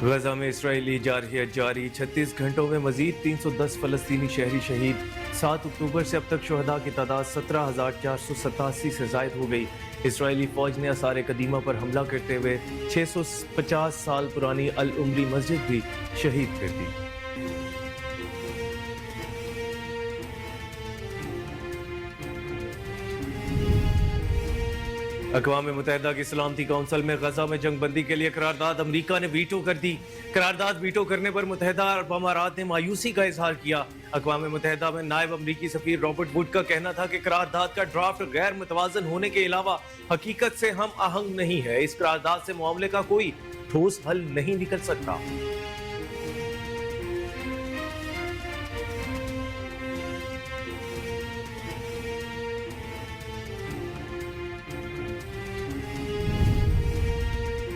गजा में इसराइली जारहियत जारी 36 घंटों में मजीद 310 फलस्तीनी शहरी शहीद। 7 अक्टूबर से अब तक शुहदा की तादाद 17,487 से जायद हो गई। इसराइली फौज ने आसार कदीमा पर हमला करते हुए 650 साल पुरानी अल उमरी मस्जिद भी शहीद कर दी। अक़वाम मुत्तहिदा की सलामती कौंसिल में गजा में जंगबंदी के लिए करारदाद अमरीका ने वीटो कर दी। करारदाद वीटो करने पर मुत्तहिदा अरब अमारात ने मायूसी का इजहार किया। अक़वाम मुत्तहिदा में नायब अमरीकी सफीर रॉबर्ट वुड का कहना था कि करारदाद का ड्राफ्ट गैर मुतवाज़न होने के अलावा हकीकत से हम आहंग नहीं है। इस करारदाद से मामले का कोई ठोस हल नहीं निकल सकता।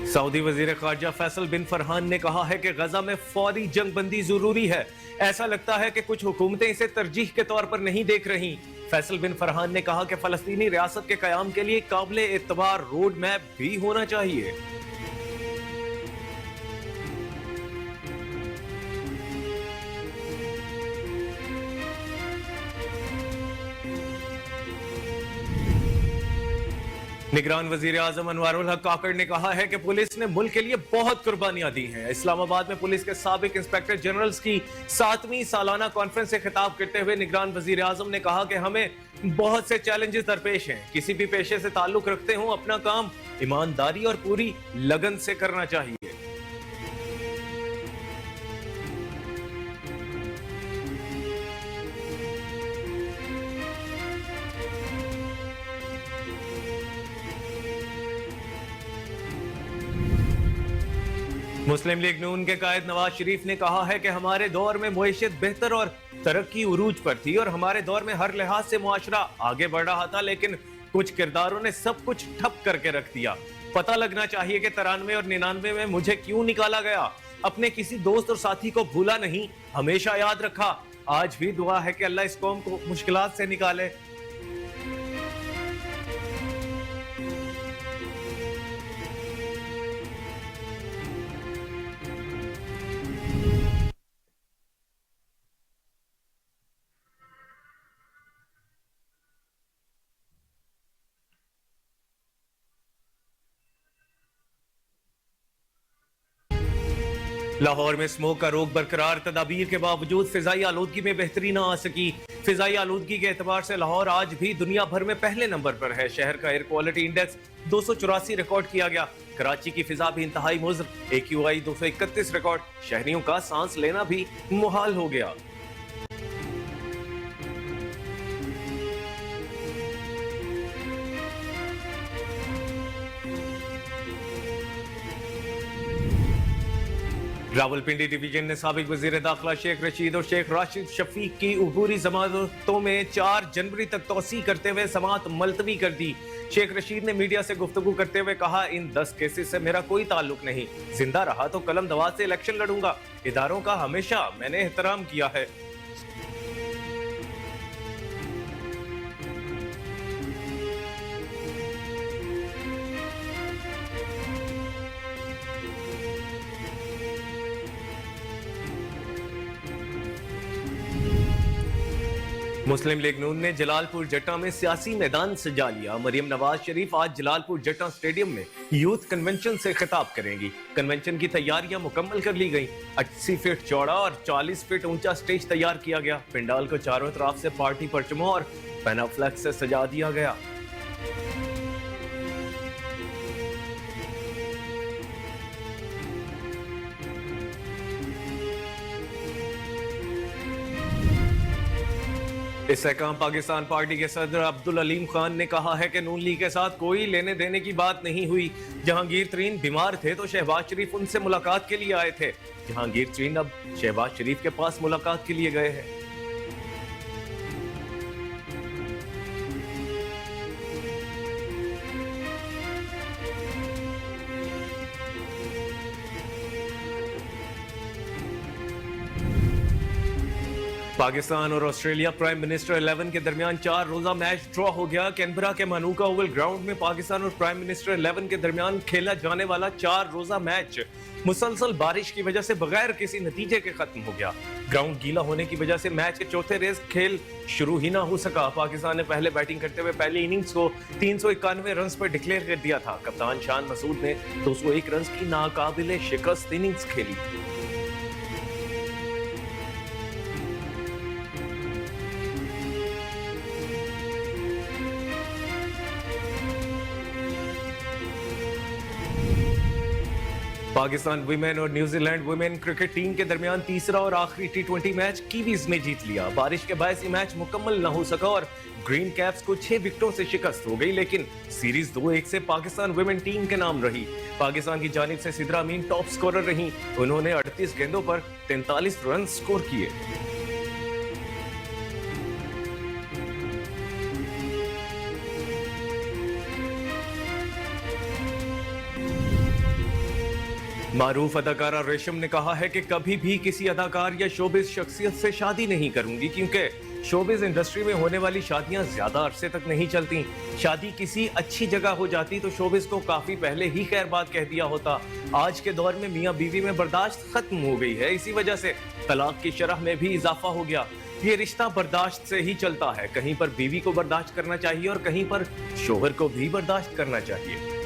सऊदी वजीर खारजा फैसल बिन फरहान ने कहा है कि गजा में फौरी जंगबंदी जरूरी है। ऐसा लगता है कि कुछ हुकूमतें इसे तरजीह के तौर पर नहीं देख रही। फैसल बिन फरहान ने कहा कि फलस्तीनी रियासत के कयाम के लिए काबिले एतबार रोड मैप भी होना चाहिए। निगरान वजीर आजम अनवारुल हक काकड़ ने कहा है कि पुलिस ने मुल्क के लिए बहुत कुर्बानियां दी हैं। इस्लामाबाद में पुलिस के साबिक इंस्पेक्टर जनरल्स की 7वीं सालाना कॉन्फ्रेंस से खिताब करते हुए निगरान वजीर आजम ने कहा कि हमें बहुत से चैलेंजेस दरपेश हैं। किसी भी पेशे से ताल्लुक रखते हों अपना काम ईमानदारी और पूरी लगन से करना चाहिए। मुस्लिम लीग नून के कायद नवाज शरीफ ने कहा है कि हमारे दौर में मुईशत बेहतर और तरक्की उरूज पर थी और हमारे दौर में हर लिहाज से मुआशरा आगे बढ़ रहा था, लेकिन कुछ किरदारों ने सब कुछ ठप करके रख दिया। पता लगना चाहिए कि 93 और 99 में मुझे क्यों निकाला गया। अपने किसी दोस्त और साथी को भूला नहीं, हमेशा याद रखा। आज भी दुआ है कि अल्लाह इस कौम को मुश्किलात से निकाले। लाहौर में स्मोक का रोक बरकरार, तदाबीर के बावजूद फिजाई आलूदगी में बेहतरी न आ सकी। फिजाई आलूदगी के एतबार से लाहौर आज भी दुनिया भर में पहले नंबर पर है। शहर का एयर क्वालिटी इंडेक्स 284 रिकॉर्ड किया गया। कराची की फिजा भी इंतहाई मुज़र, AQI 231 रिकॉर्ड। शहरियों का सांस लेना भी मुहाल हो गया। रावलपिंडी डिवीजन ने साबिक वजीर दाखिला शेख रशीद और शेख राशिद शफीक की उबूरी जमानतों में 4 जनवरी तक तौसी करते हुए समाअत मुलतवी कर दी। शेख रशीद ने मीडिया से गुफ्तगू करते हुए कहा, इन 10 केसेस से मेरा कोई ताल्लुक नहीं। जिंदा रहा तो कलम दवात से इलेक्शन लड़ूंगा। इदारों का हमेशा मैंने एहतराम किया है। मुस्लिम लीग नून ने जलालपुर जट्टा में सियासी मैदान सजा लिया। मरियम नवाज शरीफ आज जलालपुर जट्टा स्टेडियम में यूथ कन्वेंशन से खिताब करेंगी। कन्वेंशन की तैयारियां मुकम्मल कर ली गई। 80 फीट चौड़ा और 40 फीट ऊंचा स्टेज तैयार किया गया। पंडाल को चारों तरफ से पार्टी परचमों और पैनाफ्लेक्स से सजा दिया गया। इससे काम पाकिस्तान पार्टी के सदर अब्दुल अलीम खान ने कहा है कि नून लीग के साथ कोई लेने देने की बात नहीं हुई। जहांगीर तरीन बीमार थे तो शहबाज शरीफ उनसे मुलाकात के लिए आए थे। जहांगीर तरीन अब शहबाज शरीफ के पास मुलाकात के लिए गए हैं। پاکستان اور آسٹریلیا پرائم منسٹر 11 کے درمیان 4 روزہ میچ ڈرا ہو گیا۔ کینبرا کے مانوکا اوول گراؤنڈ میں پاکستان اور پرائم منسٹر 11 کے درمیان کھیلا جانے والا 4 روزہ میچ مسلسل بارش کی وجہ سے بغیر کسی نتیجے کے ختم ہو گیا۔ گراؤنڈ گیلا ہونے کی وجہ سے میچ کے چوتھے ریز کھیل شروع ہی نہ ہو سکا۔ پاکستان نے پہلے بیٹنگ کرتے ہوئے پہلی اننگز کو 391 رنز پر ڈکلیئر کر دیا تھا۔ کپتان شان مسعود نے 201 رنز کی ناقابل شکست اننگز کھیلی۔ پاکستان ویمن اور New Zealand women cricket team کے درمیان تیسرا اور آخری ٹی20 میچ کیویز نے جیت لیا۔ بارش کے باعث یہ میچ مکمل نہ ہو سکا اور گرین کیپس کو 6 وکٹوں سے شکست ہو گئی، لیکن سیریز 2-1 سے پاکستان ویمن ٹیم کے نام رہی۔ پاکستان کی جانب سے سدرا امین ٹاپ سکورر رہیں۔ انہوں نے 38 گیندوں پر 43 رن سکور کیے۔ معروف اداکارہ ریشم نے کہا ہے کہ کبھی بھی کسی اداکار یا شوبز شخصیت سے شادی نہیں کروں گی، کیونکہ شوبز انڈسٹری میں ہونے والی شادیاں زیادہ عرصے تک نہیں چلتی۔ شادی کسی اچھی جگہ ہو جاتی تو شوبز کو کافی پہلے ہی خیر بات کہہ دیا ہوتا۔ آج کے دور میں میاں بیوی میں برداشت ختم ہو گئی ہے، اسی وجہ سے طلاق کی شرح میں بھی اضافہ ہو گیا۔ یہ رشتہ برداشت سے ہی چلتا ہے، کہیں پر بیوی کو برداشت کرنا چاہیے اور کہیں پر شوہر کو بھی برداشت کرنا چاہیے۔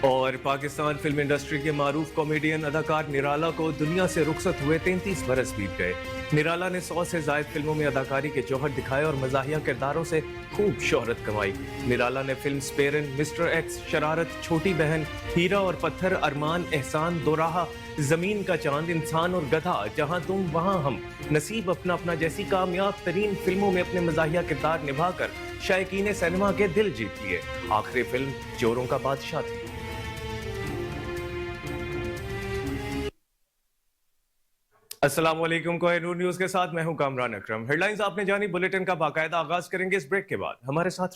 اور پاکستان فلم انڈسٹری کے معروف کامیڈین اداکار نرالا کو دنیا سے رخصت ہوئے 33 برس بیت گئے۔ نرالا نے 100 سے زائد فلموں میں اداکاری کے جوہر دکھائے اور مزاحیہ کرداروں سے خوب شہرت کمائی۔ نرالا نے فلم سپیرن، مسٹر ایکس، شرارت، چھوٹی بہن، ہیرا اور پتھر، ارمان، احسان، دوراہا، زمین کا چاند، انسان اور گدھا، جہاں تم وہاں ہم، نصیب اپنا اپنا جیسی کامیاب ترین فلموں میں اپنے مزاحیہ کردار نبھا کر شائقین سینما کے دل جیت لیے۔ آخری فلم چوروں کا بادشاہ تھی۔ السلام علیکم، کوہ نور نیوز کے ساتھ میں ہوں کامران اکرم۔ ہیڈ لائنز آپ نے جانی، بلیٹن کا باقاعدہ آغاز کریں گے اس بریک کے بعد، ہمارے ساتھ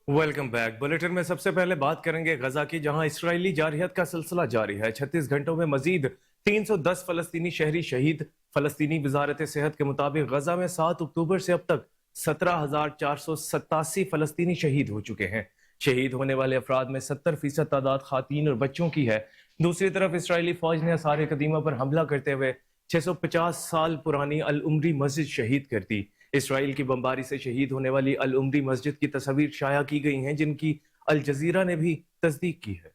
ویلکم بیک۔ بلیٹن میں سب سے پہلے بات کریں گے غزہ کی، جہاں اسرائیلی جارحیت کا سلسلہ جاری ہے۔ 36 گھنٹوں میں مزید 310 فلسطینی شہری شہید۔ فلسطینی وزارت صحت کے مطابق غزہ میں 7 اکتوبر سے اب تک 17,487 فلسطینی شہید ہو چکے ہیں۔ شہید ہونے والے افراد میں 70% تعداد خواتین اور بچوں کی ہے۔ دوسری طرف اسرائیلی فوج نے آثار قدیمہ پر حملہ کرتے ہوئے 650 سال پرانی العمری مسجد شہید کر دی۔ اسرائیل کی بمباری سے شہید ہونے والی العمری مسجد کی تصاویر شائع کی گئی ہیں، جن کی الجزیرہ نے بھی تصدیق کی ہے۔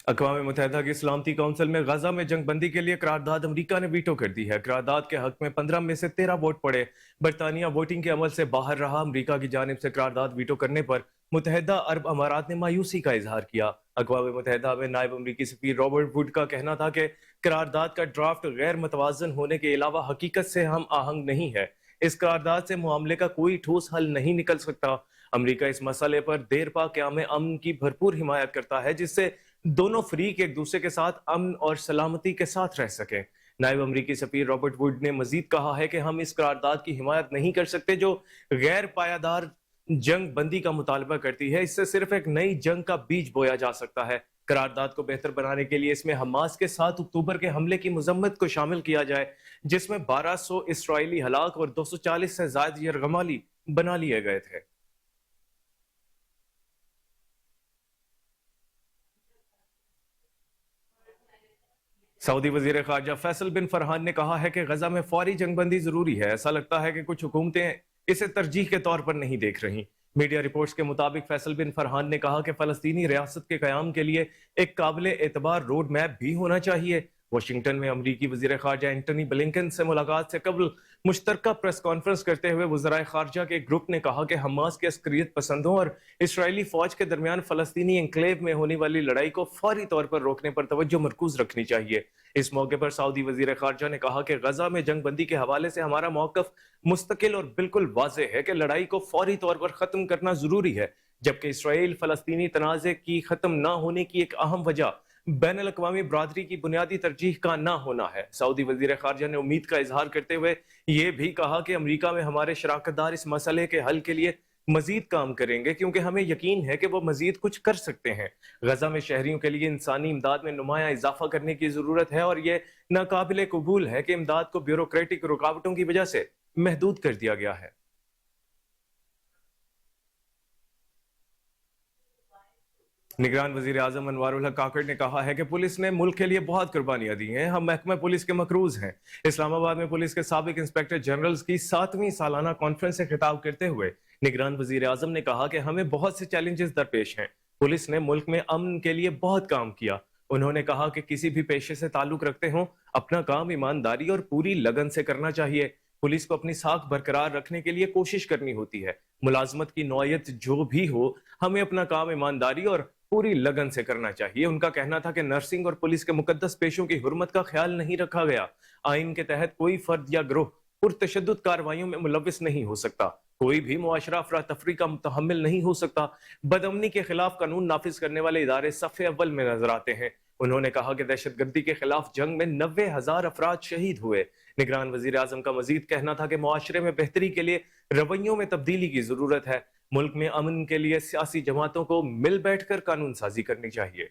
اقوام متحدہ کی سلامتی کونسل میں غزہ میں جنگ بندی کے لیے قرارداد امریکہ نے ویٹو کر دی ہے۔ قرارداد کے حق میں 15 میں سے 13 ووٹ پڑے۔ برطانیہ ووٹنگ کے عمل سے باہر رہا۔ امریکہ کی جانب سے قرارداد ویٹو کرنے پر متحدہ عرب امارات نے مایوسی کا اظہار کیا۔ اقوام متحدہ میں نائب امریکی سفیر رابرٹ ووڈ کا کہنا تھا کہ قرارداد کا ڈرافٹ غیر متوازن ہونے کے علاوہ حقیقت سے ہم آہنگ نہیں ہے۔ اس قرارداد سے معاملے کا کوئی ٹھوس حل نہیں نکل سکتا۔ امریکہ اس مسئلے پر دیر پا قیام امن کی بھرپور حمایت کرتا ہے، جس سے دونوں فریق ایک دوسرے کے ساتھ امن اور سلامتی کے ساتھ رہ سکیں۔ نائب امریکی سفیر رابرٹ ووڈ نے مزید کہا ہے کہ ہم اس قرارداد کی حمایت نہیں کر سکتے جو غیر پائیدار جنگ بندی کا مطالبہ کرتی ہے۔ اس سے صرف ایک نئی جنگ کا بیج بویا جا سکتا ہے۔ قرارداد کو بہتر بنانے کے لیے اس میں حماس کے 7 اکتوبر کے حملے کی مذمت کو شامل کیا جائے، جس میں 1200 اسرائیلی ہلاک اور 240 سے زائد یرغمالی بنا لیے گئے تھے۔ سعودی وزیر خارجہ فیصل بن فرحان نے کہا ہے کہ غزہ میں فوری جنگ بندی ضروری ہے۔ ایسا لگتا ہے کہ کچھ حکومتیں اسے ترجیح کے طور پر نہیں دیکھ رہی۔ میڈیا رپورٹس کے مطابق فیصل بن فرحان نے کہا کہ فلسطینی ریاست کے قیام کے لیے ایک قابل اعتبار روڈ میپ بھی ہونا چاہیے۔ واشنگٹن میں امریکی وزیر خارجہ اینٹونی بلنکن سے ملاقات سے قبل مشترکہ پریس کانفرنس کرتے ہوئے وزرائے خارجہ کے گروپ نے کہا کہ حماس کے عسکریت پسندوں اور اسرائیلی فوج کے درمیان فلسطینی انکلیو میں ہونے والی لڑائی کو فوری طور پر روکنے پر توجہ مرکوز رکھنی چاہیے۔ اس موقع پر سعودی وزیر خارجہ نے کہا کہ غزہ میں جنگ بندی کے حوالے سے ہمارا موقف مستقل اور بالکل واضح ہے کہ لڑائی کو فوری طور پر ختم کرنا ضروری ہے۔ جبکہ اسرائیل فلسطینی تنازع کی ختم نہ ہونے کی ایک اہم وجہ بین الاقوامی برادری کی بنیادی ترجیح کا نہ ہونا ہے۔ سعودی وزیر خارجہ نے امید کا اظہار کرتے ہوئے یہ بھی کہا کہ امریکہ میں ہمارے شراکت دار اس مسئلے کے حل کے لیے مزید کام کریں گے کیونکہ ہمیں یقین ہے کہ وہ مزید کچھ کر سکتے ہیں۔ غزہ میں شہریوں کے لیے انسانی امداد میں نمایاں اضافہ کرنے کی ضرورت ہے اور یہ ناقابل قبول ہے کہ امداد کو بیوروکریٹک رکاوٹوں کی وجہ سے محدود کر دیا گیا ہے۔ نگران وزیر اعظم انوار الحق کاکڑ نے کہا ہے کہ پولیس نے ملک کے لیے بہت قربانیاں دی ہیں، ہم محکمہ پولیس کے مقروض ہیں۔ اسلام آباد میں پولیس کے سابق انسپیکٹر جنرلز کی 7ویں سالانہ کانفرنس سے خطاب کرتے ہوئے نگران وزیر اعظم نے کہا کہ ہمیں بہت سے چیلنجز درپیش ہیں۔ پولیس نے ملک میں امن کے لیے بہت کام کیا۔ انہوں نے کہا کہ کسی بھی پیشے سے تعلق رکھتے ہوں اپنا کام ایمانداری اور پوری لگن سے کرنا چاہیے۔ پولیس کو اپنی ساکھ برقرار رکھنے کے لیے کوشش کرنی ہوتی ہے۔ ملازمت کی نوعیت جو بھی ہو، ہمیں اپنا کام ایمانداری اور پوری لگن سے کرنا چاہیے۔ ان کا کہنا تھا کہ نرسنگ اور پولیس کے مقدس پیشوں کی حرمت کا خیال نہیں رکھا گیا۔ آئین کے تحت کوئی فرد یا گروہ پرتشدد کارروائیوں میں ملوث نہیں ہو سکتا۔ کوئی بھی معاشرہ افراتفری کا متحمل نہیں ہو سکتا۔ بدامنی کے خلاف قانون نافذ کرنے والے ادارے صف اول میں نظر آتے ہیں۔ انہوں نے کہا کہ دہشت گردی کے خلاف جنگ میں 90,000 افراد شہید ہوئے۔ نگران وزیر اعظم کا مزید کہنا تھا کہ معاشرے میں بہتری کے لیے رویوں میں تبدیلی کی ضرورت ہے۔ ملک میں امن کے لیے سیاسی جماعتوں کو مل بیٹھ کر قانون سازی کرنی چاہیے۔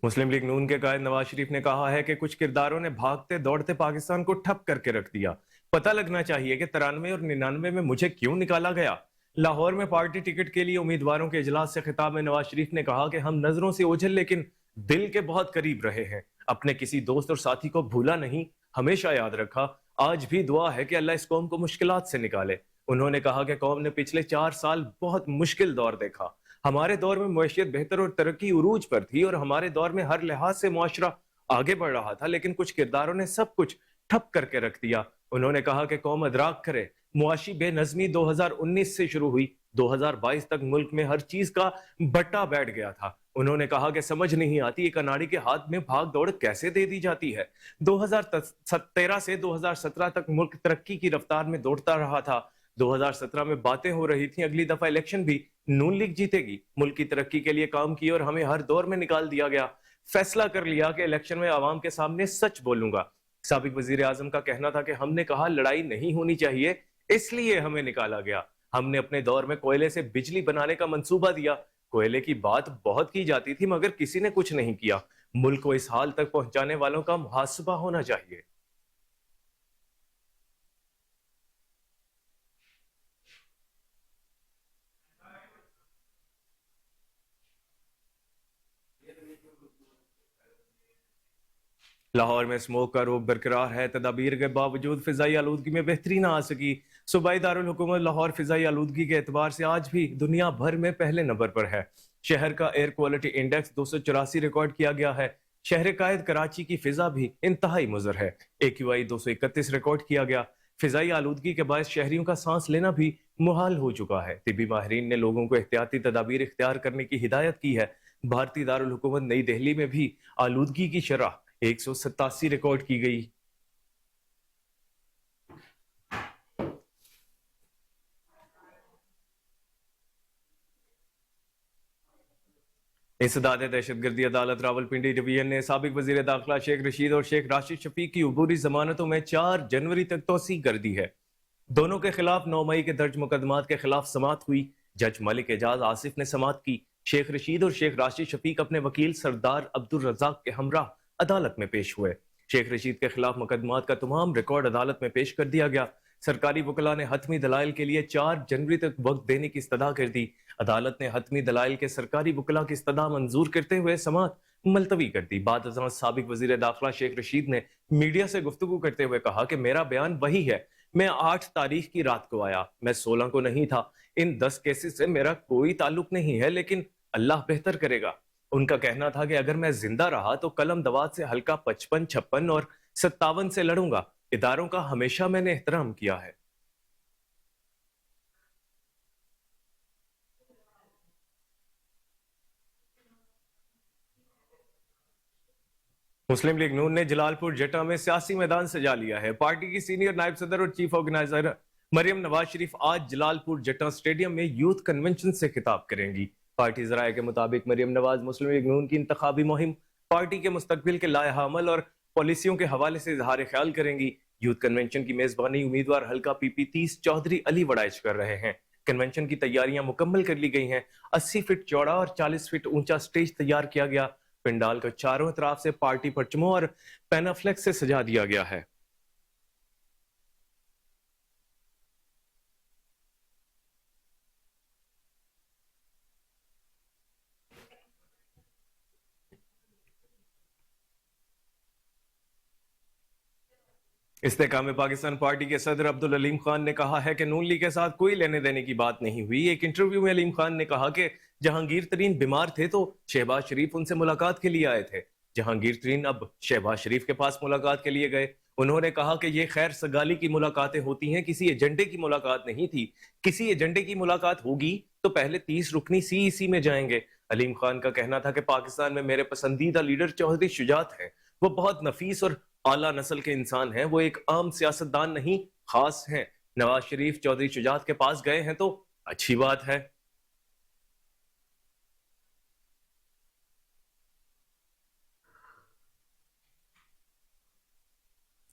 مسلم لیگ نون کے قائد نواز شریف نے کہا ہے کہ کچھ کرداروں نے بھاگتے دوڑتے پاکستان کو ٹھپ کر کے رکھ دیا۔ پتہ لگنا چاہیے کہ 93 اور 99 میں مجھے کیوں نکالا گیا۔ لاہور میں پارٹی ٹکٹ کے لیے امیدواروں کے اجلاس سے خطاب میں نواز شریف نے کہا کہ ہم نظروں سے اوجھل لیکن دل کے بہت قریب رہے ہیں۔ اپنے کسی دوست اور ساتھی کو بھولا نہیں، ہمیشہ یاد رکھا۔ آج بھی دعا ہے کہ اللہ اس قوم کو مشکلات سے نکالے۔ انہوں نے کہا کہ قوم نے پچھلے 4 سال بہت مشکل دور دیکھا۔ ہمارے دور میں معیشت بہتر اور ترقی عروج پر تھی اور ہمارے دور میں ہر لحاظ سے معاشرہ آگے بڑھ رہا تھا، لیکن کچھ کرداروں نے سب کچھ ٹھپ کر کے رکھ دیا۔ انہوں نے کہا کہ قوم ادراک کرے، معاشی بے نظمی 2019 سے شروع ہوئی، 2022 تک ملک میں ہر چیز کا بٹا بیٹھ گیا تھا۔ انہوں نے کہا کہ سمجھ نہیں آتی ایک اناڑی کے ہاتھ میں بھاگ دوڑ کیسے دے دی جاتی ہے۔ 2013 سے 2017 تک ملک ترقی کی رفتار میں دوڑتا رہا تھا۔ 2017 میں باتیں ہو رہی تھیں اگلی دفعہ الیکشن بھی نون لیگ جیتے گی۔ ملک کی ترقی کے لیے کام کی اور ہمیں ہر دور میں نکال دیا گیا۔ فیصلہ کر لیا کہ الیکشن میں عوام کے سامنے سچ بولوں گا۔ سابق وزیر اعظم کا کہنا تھا کہ ہم نے کہا لڑائی نہیں ہونی چاہیے، اس لیے ہمیں نکالا گیا۔ ہم نے اپنے دور میں کوئلے سے بجلی بنانے کا منصوبہ دیا۔ کوئلے کی بات بہت کی جاتی تھی مگر کسی نے کچھ نہیں کیا۔ ملک کو اس حال تک پہنچانے والوں کا محاسبہ ہونا چاہیے۔ لاہور میں اسموک کا روک برقرار ہے، تدابیر کے باوجود فضائی آلودگی میں بہتری نہ آ سکی۔ صوبائی دارالحکومت لاہور فضائی آلودگی کے اعتبار سے آج بھی دنیا بھر میں پہلے نمبر پر ہے۔ شہر کا ایئر کوالٹی انڈیکس 284 ریکارڈ کیا گیا ہے۔ شہر قائد کراچی کی فضا بھی انتہائی مضر ہے، AQI 231 ریکارڈ کیا گیا۔ فضائی آلودگی کے باعث شہریوں کا سانس لینا بھی محال ہو چکا ہے۔ طبی ماہرین نے لوگوں کو احتیاطی تدابیر اختیار کرنے کی ہدایت کی ہے۔ بھارتی دارالحکومت نئی دہلی میں بھی آلودگی کی شرح 187 ریکارڈ کی گئی۔ انسداد دہشت گردی عدالت راولپنڈی ڈویژن نے سابق وزیر داخلہ شیخ رشید اور شیخ راشد شفیق کی عبوری ضمانتوں میں 4 جنوری تک توسیع کر دی ہے۔ دونوں کے خلاف 9 مئی کے درج مقدمات کے خلاف سماعت ہوئی۔ جج ملک اعجاز آصف نے سماعت کی۔ شیخ رشید اور شیخ راشد شفیق اپنے وکیل سردار عبدالرزاق کے ہمراہ عدالت میں پیش ہوئے۔ شیخ رشید کے خلاف مقدمات کا تمام ریکارڈ عدالت میں پیش کر دیا گیا۔ سرکاری وکلاء نے حتمی دلائل کے لیے 4 جنوری تک وقت دینے کی استدعا کر دی۔ عدالت نے حتمی دلائل کے سرکاری وکلاء کی استدعا منظور کرتے ہوئے سماعت ملتوی کر دی۔ بعد ازاں سابق وزیر داخلہ شیخ رشید نے میڈیا سے گفتگو کرتے ہوئے کہا کہ میرا بیان وہی ہے، میں 8 تاریخ کی رات کو آیا، میں 16 کو نہیں تھا۔ ان 10 کیسز سے میرا کوئی تعلق نہیں ہے، لیکن اللہ بہتر کرے گا۔ ان کا کہنا تھا کہ اگر میں زندہ رہا تو قلم دوات سے حلقہ 55، 56 اور 57 سے لڑوں گا۔ اداروں کا ہمیشہ میں نے احترام کیا ہے۔ मुस्लिम लीग नून ने जलालपुर जटा में सियासी मैदान सजा लिया है। पार्टी की सीनियर नायब सदर और चीफ ऑर्गेनाइजर मरियम नवाज शरीफ आज जलालपुर जटा स्टेडियम में यूथ कन्वेंशन से खिताब करेंगी। पार्टी जराये के मुताबिक मरियम नवाज मुस्लिम लीग नून की इंतखाबी मुहिम, पार्टी के मुस्तकबिल के लायहा अमल और पॉलिसियों के हवाले से इजहार ख्याल करेंगी। यूथ कन्वेंशन की मेजबानी उम्मीदवार हल्का पीपी 30 चौधरी अली वड़ाइच कर रहे हैं। कन्वेंशन की तैयारियां मुकम्मल कर ली गई हैं। 80 फीट चौड़ा और 40 फीट ऊंचा स्टेज तैयार किया गया। पंडाल को चारों तरफ से पार्टी परचमों और पैनाफ्लेक्स से सजा दिया गया है। इस्तेकाम पाकिस्तान पार्टी के सदर अब्दुल अलीम खान ने कहा है कि नून लीग के साथ कोई लेने देने की बात नहीं हुई। एक इंटरव्यू में अलीम खान ने कहा कि जहांगीर तरीन बीमार थे तो शहबाज शरीफ उनसे मुलाकात के लिए आए थे। जहांगीर तरीन अब शहबाज शरीफ के पास मुलाकात के लिए गए। उन्होंने कहा कि ये खैर सगाली की मुलाकातें होती हैं, किसी एजेंडे की मुलाकात नहीं थी। किसी एजेंडे की मुलाकात होगी तो पहले 30 रुकनी सीईसी में जाएंगे। अलीम खान का कहना था कि पाकिस्तान में मेरे पसंदीदा लीडर चौधरी शुजात हैं। वो बहुत नफीस और आला नस्ल के इंसान हैं। वो एक आम सियासतदान नहीं, खास हैं। नवाज शरीफ चौधरी शुजात के पास गए हैं तो अच्छी बात है।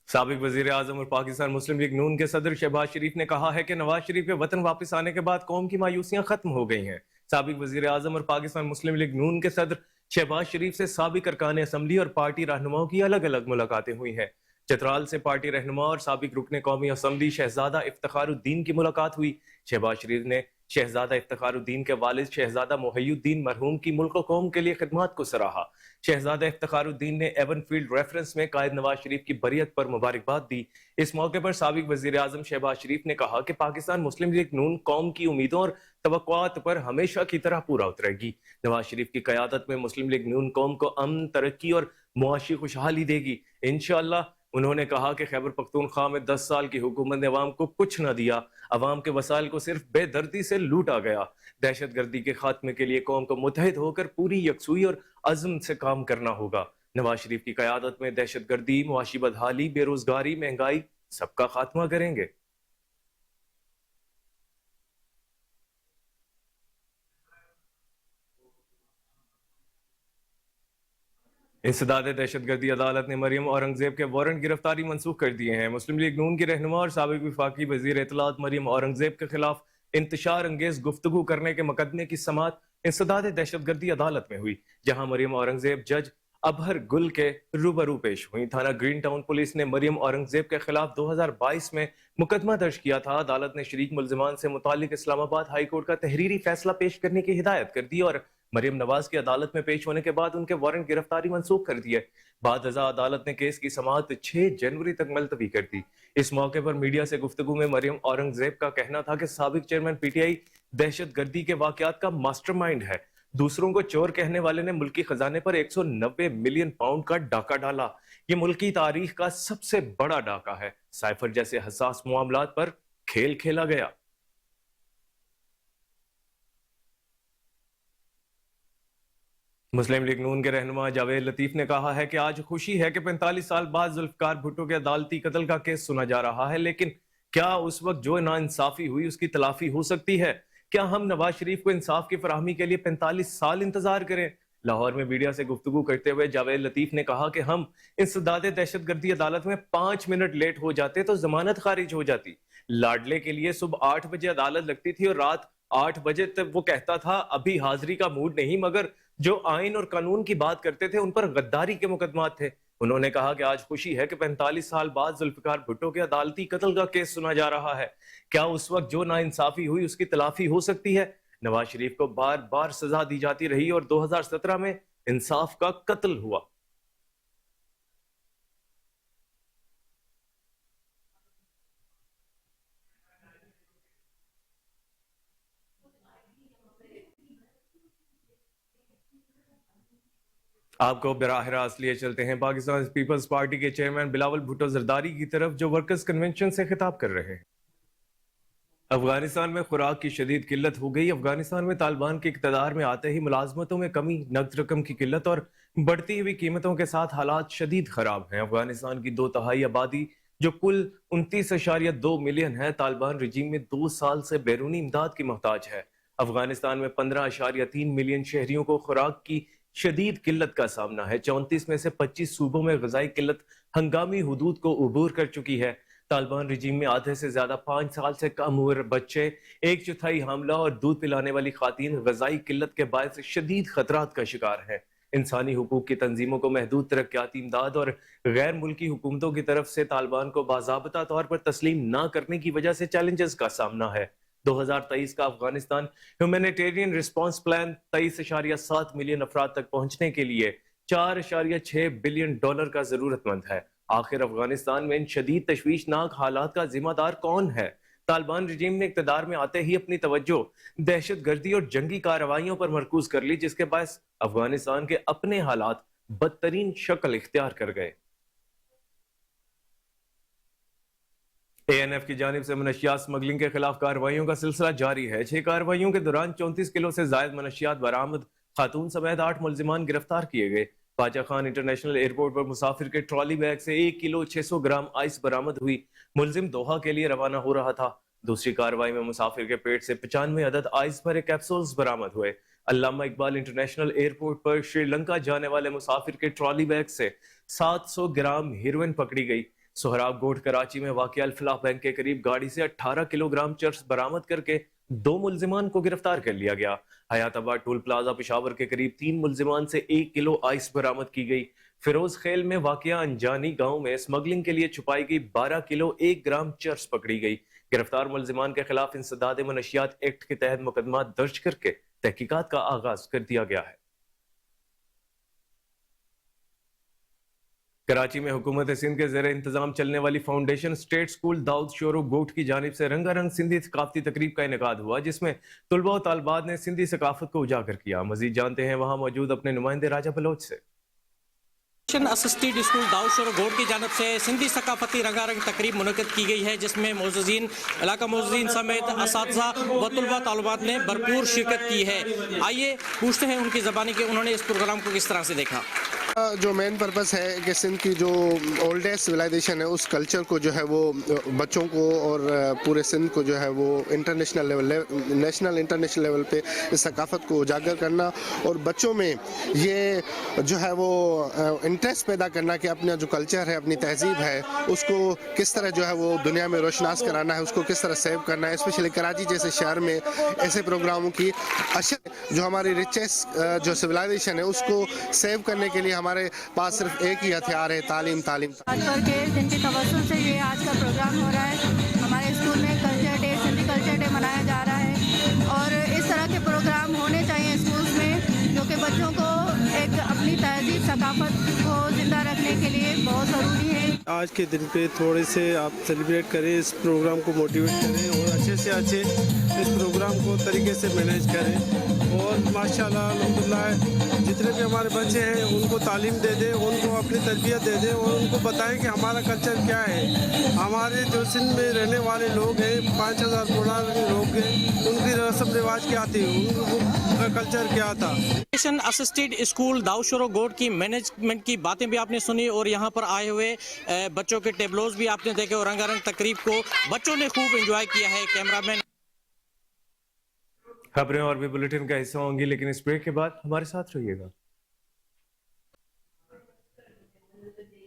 साबिक वजीर आजम और पाकिस्तान मुस्लिम लीग नून के सदर शहबाज शरीफ ने कहा है कि नवाज शरीफ के वतन वापस आने के बाद कौम की मायूसियां खत्म हो गई हैं। साबिक वजीर आजम और पाकिस्तान मुस्लिम लीग नून के सदर शहबाज शरीफ से साबिक अरकान असम्बली और पार्टी रहनुमाओं की अलग अलग मुलाकातें हुई हैं। चतराल से पार्टी रहनुमा और साबिक रुकने कौमी असम्बली शहजादा इफ्तिखारुद्दीन की मुलाकात हुई। शहबाज शरीफ ने शहजादा इफ्तिखारुद्दीन के वालिद शहजादा मोहयुद्दीन मरहूम की मुल्क और कौम के लिए खिदमात को सराहा। शहजादा इफ्तिखारुद्दीन ने एवनफील्ड रेफरेंस में कायद नवाज शरीफ की बरियत पर मुबारकबाद दी। इस मौके पर साबिक वजीर आजम शहबाज शरीफ ने कहा कि पाकिस्तान मुस्लिम लीग नून कौम की उम्मीदों और तवक्कुआत पर हमेशा की तरह पूरा उतरेगी। नवाज शरीफ की क़यादत में मुस्लिम लीग नून कौम को अमन, तरक्की और मुआशी खुशहाली देगी इंशाअल्लाह। उन्होंने कहा कि खैबर पख्तूनख्वा में 10 साल की हुकूमत ने अवाम को कुछ न दिया, अवाम के वसाइल को सिर्फ बेदर्दी से लूटा गया। दहशत गर्दी के खात्मे के लिए कौम को मुत्तहिद होकर पूरी यकसुई और अज़्म से काम करना होगा। नवाज शरीफ की क़यादत में दहशत गर्दी, मुआशी बदहाली, बेरोजगारी, महंगाई सबका खात्मा करेंगे। इंसदाद दहशतगर्दी अदालत ने मरियम औरंगजेब के वारंट गिरफ्तारी मंसूख कर दिए हैं। मुस्लिम लीग नून की रहनुमा और साबिक वफाकी वजीर इत्तलात मरियम औरंगजेब के खिलाफ इंतशार अंगेज गुफ्तगू करने के मुकदमे की समात इंसदाद दहशतगर्दी अदालत में हुई, जहां मरियम औरंगजेब जज अबहर गुल के रूबरू पेश हुई। थाना ग्रीन टाउन पुलिस ने मरियम औरंगजेब के खिलाफ 2022 में मुकदमा दर्ज किया था। अदालत ने शरीक मुल्जिमान से मुतालिक इस्लामाबाद हाई कोर्ट का तहरीरी फैसला पेश करने की हिदायत कर दी और मरियम नवाज की अदालत में पेश होने के बाद उनके वारंट गिरफ्तारी मंसूख कर दिए। बाद अज़ा अदालत ने केस की समाअत 6 जनवरी तक मुलतवी कर दी। इस मौके पर मीडिया से गुफ्तगू में मरियम औरंगजेब का कहना था कि साबिक चेयरमैन पीटीआई दहशत गर्दी के वाकयात का मास्टरमाइंड है। दूसरों को चोर कहने वाले ने मुल्की खजाने पर 190 मिलियन पाउंड का डाका डाला। ये मुल्की तारीख का सबसे बड़ा डाका है। साइफर जैसे हसास मामलात पर खेल खेला गया। मुस्लिम लीग नून के रहनुमा जावेद लतीफ ने कहा है कि आज खुशी है कि 45 साल बाद जुल्फकार भुट्टो के अदालती कत्ल का केस सुना जा रहा है, लेकिन क्या उस वक्त जो नाइंसाफी हुई उसकी तलाफी हो सकती है? क्या हम नवाज शरीफ को इंसाफ की फराहमी के लिए 45 साल इंतजार करें? लाहौर में मीडिया से गुफ्तगू करते हुए जावेद लतीफ ने कहा कि हम इंसदाद दहशतगर्दी अदालत में 5 मिनट लेट हो जाते तो जमानत खारिज हो जाती। लाडले के लिए सुबह 8 बजे अदालत लगती थी और रात 8 बजे तक वो कहता था अभी हाजिरी का मूड नहीं, मगर जो आइन और कानून की बात करते थे उन पर गद्दारी के मुकदमात थे। उन्होंने कहा कि आज खुशी है कि 45 साल बाद जुल्फिकार भुट्टो के अदालती कत्ल का केस सुना जा रहा है। क्या उस वक्त जो नाइंसाफी हुई उसकी तलाफी हो सकती है? नवाज शरीफ को बार बार सजा दी जाती रही और 2017 में इंसाफ का कत्ल हुआ। आपको बराह रास्त लिए चलते हैं पाकिस्तान पीपल्स पार्टी के चेयरमैन बिलावल भुट्टो जरदारी की तरफ, जो वर्कर्स कन्वेंशन से खिताब कर रहे हैं। افغانستان میں خوراک کی شدید قلت ہو گئی۔ افغانستان میں طالبان کے اقتدار میں آتے ہی ملازمتوں میں کمی، نقد رقم کی قلت اور بڑھتی ہوئی قیمتوں کے ساتھ حالات شدید خراب ہیں۔ افغانستان کی 2/3 آبادی جو کل 29.2 ملین ہے، طالبان رجیم میں 2 سال سے بیرونی امداد کی محتاج ہے۔ افغانستان میں 15.3 ملین شہریوں کو خوراک کی شدید قلت کا سامنا ہے۔ 34 میں سے 25 صوبوں میں غذائی قلت ہنگامی حدود کو عبور کر چکی ہے۔ طالبان رجیم میں آدھے سے زیادہ 5 سال سے کم عمر بچے، 1/4 حاملہ اور دودھ پلانے والی خواتین غذائی قلت کے باعث شدید خطرات کا شکار ہیں۔ انسانی حقوق کی تنظیموں کو محدود ترقیاتی امداد اور غیر ملکی حکومتوں کی طرف سے طالبان کو باضابطہ طور پر تسلیم نہ کرنے کی وجہ سے چیلنجز کا سامنا ہے۔ 2023 کا Afghanistan humanitarian response plan 23.7 million افراد تک پہنچنے کے لیے $4.6 بلین کا ضرورت مند ہے۔ آخر افغانستان میں ان شدید تشویشناک حالات کا ذمہ دار کون ہے؟ طالبان رجیم نے اقتدار میں آتے ہی اپنی توجہ دہشت گردی اور جنگی کارروائیوں پر مرکوز کر لی، جس کے باعث افغانستان کے اپنے حالات بدترین شکل اختیار کر گئے۔ ANF کی جانب سے منشیات سمگلنگ کے خلاف کارروائیوں کا سلسلہ جاری ہے۔ 6 کارروائیوں کے دوران 34 کلو سے زائد منشیات برآمد، خاتون سمیت 8 ملزمان گرفتار کیے گئے۔ باچا خان انٹرنیشنل ایئرپورٹ پر مسافر کے ٹرالی بیگ سے 1 کلو 600 گرام آئس برآمد ہوئی۔ ملزم دوحہ کے لیے روانہ ہو رہا تھا۔ دوسری کارروائی میں مسافر کے پیٹ سے 95 عدد آئس بھرے کیپسولز برآمد ہوئے۔ علامہ اقبال انٹرنیشنل ایئرپورٹ پر شری لنکا جانے والے مسافر کے ٹرالی بیگ سے 700 گرام ہیروئن پکڑی گئی۔ سہراب گوٹھ کراچی میں واقع الفلاح بینک کے قریب گاڑی سے 18 کلو گرام چرس برآمد کر کے 2 ملزمان کو گرفتار کر لیا گیا۔ حیات آباد ٹول پلازا پشاور کے قریب 3 ملزمان سے 1 کلو آئس برآمد کی گئی۔ فیروز خیل میں واقع انجانی گاؤں میں اسمگلنگ کے لیے چھپائی گئی 12 کلو 1 گرام چرس پکڑی گئی۔ گرفتار ملزمان کے خلاف انسداد منشیات ایکٹ کے تحت مقدمات درج کر کے تحقیقات کا آغاز کر دیا گیا ہے۔ کراچی میں حکومت سندھ کے زیر انتظام چلنے والی فاؤنڈیشن اسٹیٹ اسکول داؤد شورو گوٹ کی جانب سے رنگا رنگ سندھی ثقافتی تقریب کا انعقاد ہوا، جس میں طلباء و طالبات نے سندھی ثقافت کو اجاگر کیا۔ مزید جانتے ہیں وہاں موجود اپنے نمائندے راجہ بلوچ سے۔ اسسٹڈ اسکول داؤد شورو گوٹ کی جانب سے سندھی ثقافتی رنگا رنگ تقریب منعقد کی گئی ہے، جس میں معززین، علاقہ معززین سمیت اساتذہ و طلباء طالبات نے بھرپور شرکت کی ہے۔ آئیے پوچھتے ہیں ان کی زبانی کہ انہوں نے اس پروگرام کو کس طرح سے دیکھا۔ جو مین پرپس ہے کہ سندھ کی جو اولڈیسٹ سویلائزیشن ہے اس کلچر کو جو ہے وہ بچوں کو اور پورے سندھ کو جو ہے وہ international level, national international level پہ اس ثقافت کو اجاگر کرنا اور بچوں میں یہ جو ہے وہ انٹرسٹ پیدا کرنا کہ اپنا جو کلچر ہے، اپنی تہذیب ہے، اس کو کس طرح جو ہے وہ دنیا میں روشناس کرانا ہے، اس کو کس طرح سیو کرنا ہے۔ اسپیشلی کراچی جیسے شہر میں ایسے پروگراموں کی جو ہماری ریچسٹ جو سویلائزیشن ہے اس کو سیو کرنے کے لیے ہمارے پاس صرف ایک ہی ہتھیار ہے، تعلیم۔ آج کل کے جن کے توسل سے یہ آج کا پروگرام ہو رہا ہے، ہمارے اسکول میں culture day, Sindhi culture day منایا جا رہا ہے اور اس طرح کے پروگرام ہونے چاہیے اسکولس میں، جو کہ بچوں کو ایک اپنی تہذیب ثقافت کو زندہ رکھنے کے لیے بہت ضروری ہے۔ آج کے دن پہ تھوڑے سے آپ سیلیبریٹ کریں، اس پروگرام کو موٹیویٹ کریں اور اچھے سے اچھے اس پروگرام کو طریقے سے مینیج کریں اور ماشاءاللہ الحمدللہ جتنے بھی ہمارے بچے ہیں ان کو تعلیم دے دیں، ان کو اپنی تربیت دے دیں اور ان کو بتائیں کہ ہمارا کلچر کیا ہے۔ ہمارے جو سندھ میں رہنے والے لوگ ہیں، 5000 پرانے لوگ ہیں، ان کی رسم رواج کیا تھی، ان کا کلچر کیا تھا۔ اسسٹڈ اسکول داؤد شورو گوٹ کی مینجمنٹ کی باتیں بھی آپ نے سنی اور یہاں پر آئے ہوئے بچوں کے ٹیبلوز بھی آپ نے دیکھے اور رنگا رنگ تقریب کو بچوں نے خوب انجوائے کیا ہے۔ کیمرہ مین خبریں اور بھی بلیٹن کا حصہ ہوں گی، لیکن اس بریک کے بعد ہمارے ساتھ رہیے گا۔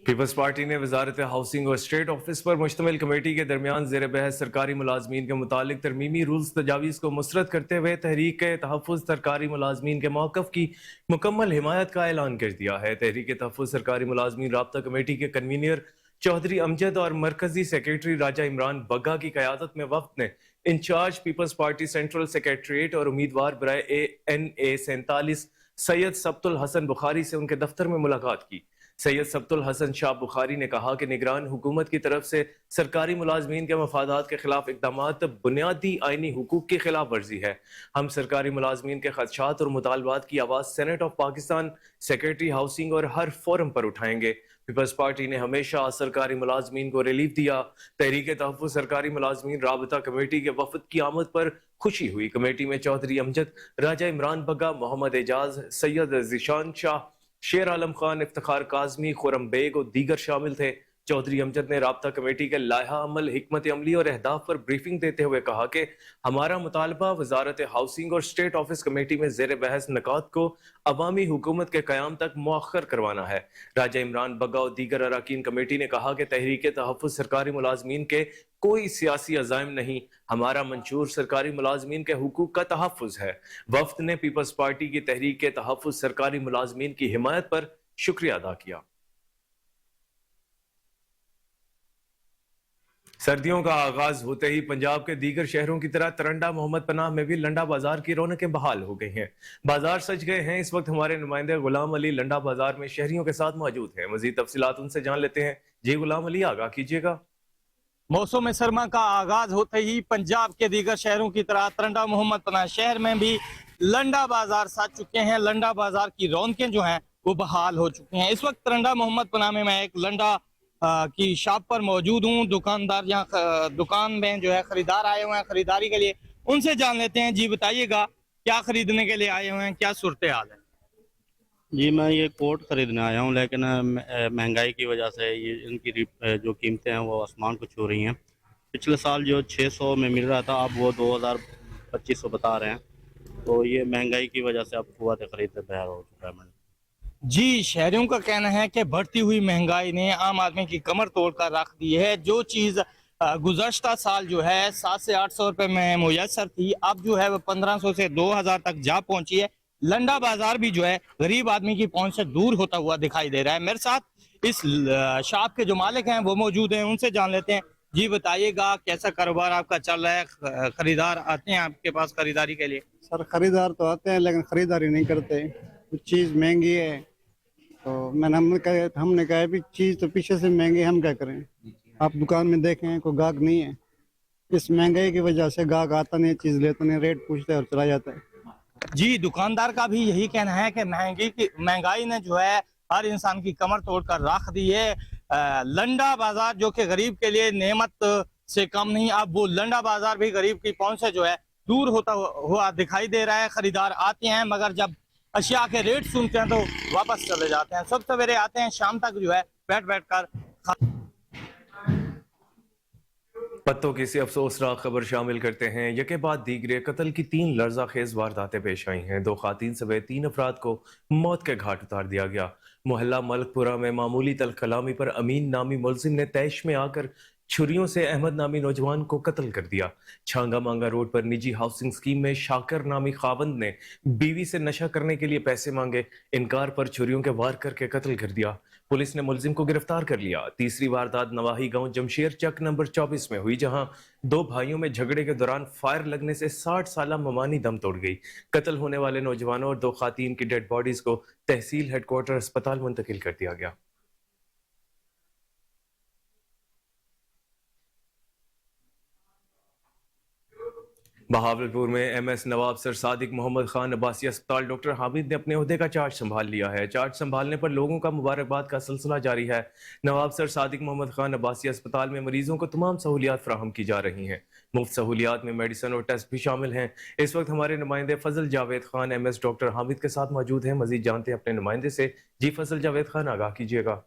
پیپلز پارٹی نے وزارت ہاؤسنگ اور اسٹیٹ آفس پر مشتمل کمیٹی کے درمیان زیر بحث سرکاری ملازمین کے متعلق ترمیمی رولز تجاویز کو مسترد کرتے ہوئے تحریک تحفظ سرکاری ملازمین کے موقف کی مکمل حمایت کا اعلان کر دیا ہے۔ تحریک تحفظ سرکاری ملازمین رابطہ کمیٹی کے کنوینر چودھری امجد اور مرکزی سیکریٹری راجہ عمران بگا کی قیادت میں وفد نے incharge Peoples Party central secretariat اور امیدوار برائے NA 47 سید سبت الحسن بخاری سے ان کے دفتر میں ملاقات کی۔ सैयद सब्तुल हसन शाह बुखारी ने कहा कि निगरान हुकूमत की तरफ से सरकारी मुलाजमीन के मफादात के खिलाफ इक़दामात बुनियादी आइनी हुकूक की खिलाफ वर्जी है। हम सरकारी मुलाजमीन के खदशात और मुतालबात की आवाज़ senate of Pakistan, secretary housing और हर फोरम पर उठाएंगे। पीपल्स पार्टी ने हमेशा सरकारी मुलाजमीन को रिलीफ दिया। तहरीक तहफ़्फ़ुज़ सरकारी मुलाजमीन राबता कमेटी के वफद की आमद पर खुशी हुई। कमेटी में चौधरी अमजद, राजा इमरान बग्गा, मोहम्मद एजाज, सैयद ज़ीशान शाह, शेर आलम खान, इफ्तिखार काज़मी, खुरम बेग और दीगर शामिल थे। चौधरी अमजद ने राब्ता कमेटी के लाहा अमल, हिकमत अमली और अहदाफ पर ब्रीफिंग देते हुए कहा कि हमारा मुतालबा वजारत हाउसिंग और स्टेट ऑफिस कमेटी में ज़ेर बहस निकात को अवामी हुकूमत के क़याम तक मुअख्खर करवाना है। राजा इमरान बग्गा और दीगर अरकान कमेटी ने कहा कि तहरीक तहफ़्फ़ुज़ सरकारी मुलाजमीन के कोई सियासी अज़ाइम नहीं, हमारा मंशूर सरकारी मुलाजमीन के हुकूक का तहफ़्फ़ुज़ है। वफ़द ने पीपल्स पार्टी की तहरीक तहफ़्फ़ुज़ सरकारी मुलाजमीन की हिमायत पर शुक्रिया अदा किया। सर्दियों का आगाज होते ही पंजाब के दीगर शहरों की तरह तरंडा मोहम्मद पनाह में भी लंडा बाजार की रौनकें बहाल हो गई हैं। बाजार सज गए हैं। इस वक्त हमारे नुमाइंदे गुलाम अली लंडा बाजार में शहरियों के साथ मौजूद हैं। मजीद तफसीलात उनसे जान लेते हैं। जी गुलाम अली, आगाह कीजिएगा। मौसम सरमा का आगाज होते ही पंजाब के दीगर शहरों की तरह तरंडा मोहम्मद पनाह शहर में भी लंडा बाजार सज चुके हैं। लंडा बाजार की रौनकें जो हैं वो बहाल हो चुकी हैं। इस वक्त तरंडा मोहम्मद पनाह में मैं एक लंडा की शॉप पर मौजूद हूँ। दुकानदार यहाँ दुकान में जो है खरीदार आए हुए हैं खरीदारी के लिए। उनसे जान लेते हैं। जी बताइएगा, क्या खरीदने के लिए आए हुए हैं, क्या सूरत हाल है? जी मैं ये कोट ख़रीदने आया हूँ, लेकिन महंगाई की वजह से ये इनकी जो कीमतें हैं वो आसमान को छू रही हैं। पिछले साल जो 600 में मिल रहा था, अब वो 2000-2500 बता रहे हैं। तो ये महंगाई की वजह से अब कुव्वत ख़रीद बहाल हो चुका है। जी, शहरियों का कहना है कि बढ़ती हुई महंगाई ने आम आदमी की कमर तोड़ कर रख दी है। जो चीज़ गुज़श्ता साल जो है 700 से 800 रुपये में मुयसर थी, अब जो है वो 1500 से 2000 तक जा पहुंची है। लंडा बाजार भी जो है गरीब आदमी की पहुंच से दूर होता हुआ दिखाई दे रहा है। मेरे साथ इस शॉप के जो मालिक हैं वो मौजूद हैं, उनसे जान लेते हैं। जी बताइएगा, कैसा कारोबार आपका चल रहा है? खरीदार आते हैं आपके पास खरीदारी के लिए? सर खरीदार तो आते हैं लेकिन खरीदारी नहीं करते। कुछ चीज़ महंगी है तो हमने कहा भी चीज़ तो पीछे से महंगी, हम क्या करें? आप दुकान में देखें कोई गाहक नहीं है। इस महंगाई की वजह से गाहक आता नहीं, चीज़ लेता नहीं, रेट पूछता है और चला जाता है। जी, दुकानदार का भी यही कहना है कि महंगाई ने जो है हर इंसान की कमर तोड़ कर रख दी है। लंडा बाजार जो कि गरीब के लिए नेमत से कम नहीं, अब वो लंडा बाजार भी गरीब की पहुंच से जो है दूर होता हुआ दिखाई दे रहा है। खरीदार आते हैं मगर जब अशिया के रेट सुनते हैं तो वापस चले जाते हैं। सब सवेरे आते हैं, शाम तक जो है बैठ कर पत्तों की सी अफसोसनाक खबर शामिल करते हैं। यके बाद दीगरे कत्ल की 3 लर्जा खेज वारदातें पेश आई हैं। 2 खातीन समेत 3 अफराद को मौत के घाट उतार दिया गया। मोहल्ला मलकपुरा में मामूली तलकलामी पर अमीन नामी मुलजिम ने तैश में आकर छुरियों से अहमद नामी नौजवान को कत्ल कर दिया। छांगा मांगा रोड पर निजी हाउसिंग स्कीम में शाकिर नामी खावंद ने बीवी से नशा करने के लिए पैसे मांगे, इनकार पर छुरियों के वार करके कत्ल कर दिया। पुलिस ने मुलजिम को गिरफ्तार कर लिया। तीसरी वारदात नवाही गांव जमशेर चक नंबर 24 में हुई, जहां 2 भाइयों में झगड़े के दौरान फायर लगने से 60 साला ममानी दम तोड़ गई। कत्ल होने वाले नौजवानों और 2 खातीन की डेड बॉडीज को तहसील हेडक्वार्टर अस्पताल मुंतकिल कर दिया गया। बहावलपुर में एमएस नवाब सर सादिक मोहम्मद खान अब्बासी अस्पताल डॉक्टर हामिद ने अपने ओहदे का चार्ज संभाल लिया है। चार्ज संभालने पर लोगों का मुबारकबाद का सिलसिला जारी है। नवाब सर सादिक मोहम्मद खान अब्बासी अस्पताल में मरीजों को तमाम सहूलियात फराहम की जा रही हैं। मुफ्त सहूलियात में मेडिसिन और टेस्ट भी शामिल हैं। इस वक्त हमारे नुमाइंदे फजल जावेद खान एमएस डॉक्टर हामिद के साथ मौजूद हैं। मजीद जानते हैं अपने नुमाइंदे से। जी फजल जावेद खान, आगाह कीजिएगा।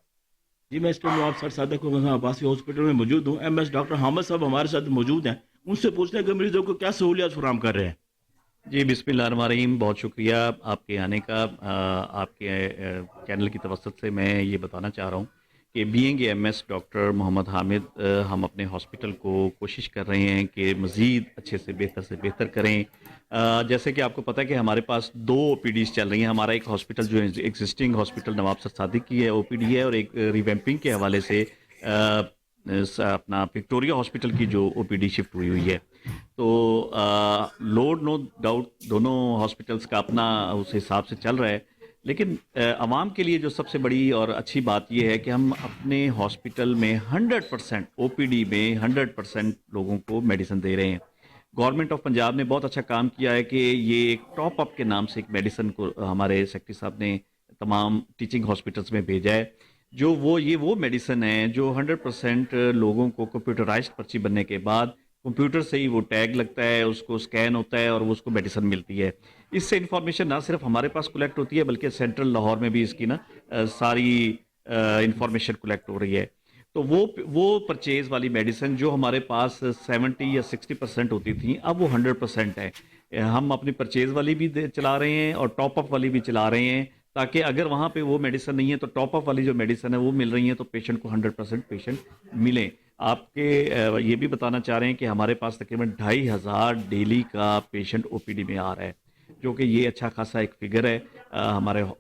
जी मैं इस नवाब सर सादिक मोहम्मद खान अब्बासी हॉस्पिटल में मौजूद हूँ। एमएस डॉक्टर हामिद साहब हमारे साथ मौजूद हैं, उनसे पूछते हैं कि मरीजों को क्या सहूलियत फराहम कर रहे हैं। जी बिस्मिल्लाहिर्रहमानिर्रहीम, बहुत शुक्रिया आपके आने का। आपके चैनल की तवस्सुत से मैं ये बताना चाह रहा हूँ कि being MS doctor Mohammad Hamid, हम अपने हॉस्पिटल को कोशिश कर रहे हैं कि मज़ीद अच्छे से बेहतर करें। जैसे कि आपको पता है कि हमारे पास 2 OPDs चल रही हैं। हमारा एक हॉस्पिटल जो एग्जिस्टिंग हॉस्पिटल नवाब सर सादिक की है OPD है, और एक रिवैम्पिंग के हवाले से अपना विक्टोरिया हॉस्पिटल की जो OPD शिफ्ट हुई है। तो लोड नो डाउट दोनों हॉस्पिटल्स का अपना उस हिसाब से चल रहा है। لیکن عوام کے لیے جو سب سے بڑی اور اچھی بات یہ ہے کہ ہم اپنے ہاسپٹل میں 100% OPD میں 100% لوگوں کو میڈیسن دے رہے ہیں. گورنمنٹ آف پنجاب نے بہت اچھا کام کیا ہے کہ یہ ایک ٹاپ اپ کے نام سے ایک میڈیسن کو ہمارے سیکٹری صاحب نے تمام ٹیچنگ ہاسپٹلس میں بھیجا ہے. جو وہ میڈیسن ہے جو 100% لوگوں کو کمپیوٹرائزڈ پرچی بننے کے بعد کمپیوٹر سے ہی وہ ٹیگ لگتا ہے, اس کو اسکین ہوتا ہے اور وہ اس کو میڈیسن ملتی ہے. اس سے انفارمیشن نہ صرف ہمارے پاس کلیکٹ ہوتی ہے بلکہ سینٹرل لاہور میں بھی اس کی ساری انفارمیشن کلیکٹ ہو رہی ہے. تو وہ پرچیز والی میڈیسن جو ہمارے پاس 70 یا 60% ہوتی تھیں اب وہ 100% ہے. ہم اپنی پرچیز والی بھی چلا رہے ہیں اور ٹاپ اپ والی بھی چلا رہے ہیں تاکہ اگر وہاں پہ وہ میڈیسن نہیں ہے تو ٹاپ اپ والی جو میڈیسن ہے وہ مل رہی ہیں تو پیشنٹ کو 100% پیشنٹ ملیں. آپ کے یہ بھی بتانا چاہ رہے ہیں کہ ہمارے پاس تقریباً 2500 ڈیلی کا پیشنٹ OPD میں آ رہا ہے, جو کہ یہ اچھا خاصا ایک فگر ہے.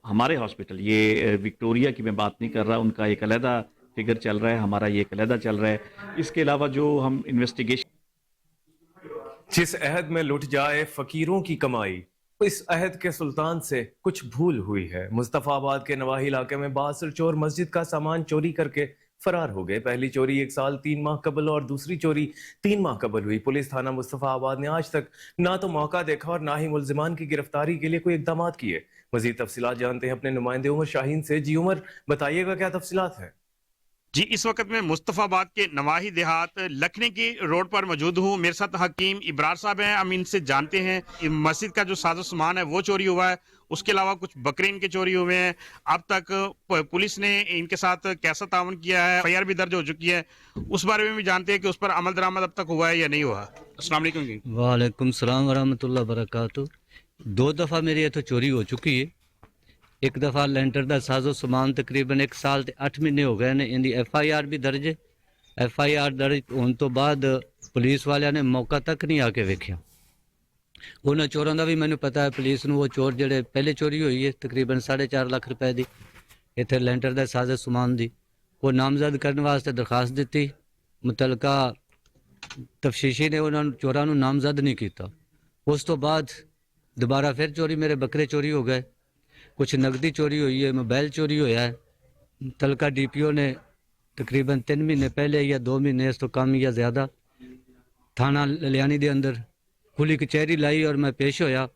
ہمارے ہاسپٹل, یہ وکٹوریا کی میں بات نہیں کر رہا, ان کا ایک علیحدہ فگر چل رہا ہے, ہمارا یہ ایک علیحدہ چل رہا ہے. اس کے علاوہ جو ہم انویسٹیگیشن, جس عہد میں لٹ جائے فقیروں کی کمائی, اس عہد کے سلطان سے کچھ بھول ہوئی ہے. مصطفیٰ آباد کے نواحی علاقے میں بااثر چور مسجد کا سامان چوری کر کے فرار ہو گئے. پہلی چوری 1 سال 3 ماہ قبل اور دوسری چوری 3 ماہ قبل ہوئی. پولیس تھانہ مصطفیٰ آباد نے آج تک نہ تو موقع دیکھا اور نہ ہی ملزمان کی گرفتاری کے لیے کوئی اقدامات کیے. مزید تفصیلات جانتے ہیں اپنے نمائندے عمر شاہین سے. جی عمر, بتائیے گا کیا تفصیلات ہیں؟ جی, اس وقت میں مصطفیٰ آباد کے نواحی دیہات لکھنی کی روڈ پر موجود ہوں. میرے ساتھ حکیم ابرار صاحب ہیں, ہم ان سے جانتے ہیں مسجد کا جو ساز و سامان ہے وہ چوری ہوا ہے, اس کے علاوہ کچھ بکرے ان کے چوری ہوئے ہیں. اب تک پولیس نے ان کے ساتھ کیسا تعاون کیا ہے, FIR بھی درج ہو چکی ہے, اس بارے میں بھی جانتے ہیں کہ اس پر عمل درآمد اب تک ہوا ہے یا نہیں ہوا. السلام علیکم جی. وعلیکم السلام ورحمۃ اللہ وبرکاتہ. 2 دفعہ میری تو چوری ہو چکی ہے. ایک دفعہ لینٹر دا سازو سامان تقریباً 1 سال تے 8 مہینے ہو گئے نے, ان دی FIR بھی درج ہے. FIR درج ہونے تو بعد پولیس والیاں نے موقع تک نہیں آ کے ویکھیا. انہاں چوراں دا بھی مینوں پتا ہے پولیس نوں. وہ چور جڑے پہلے چوری ہوئی ہے تقریباً 4.5 لاکھ روپے دی ایتھے لینٹر دا سازو سامان دی, وہ نامزد کرنے واسطے درخواست دیتی. متعلقہ تفتیشی نے انہاں چوراں نوں نامزد نہیں کیتا. اس تو بعد دوبارہ پھر چوری, میرے بکرے چوری ہو گئے, کچھ نقدی چوری ہوئی ہے, موبائل چوری ہویا ہے. متعلقہ DPO نے تقریباً 3 مہینے پہلے یا 2 مہینے اس تو کم یا زیادہ تھانہ للیانی دے اندر کھلی کچہری لائی اور میں پیش ہویا,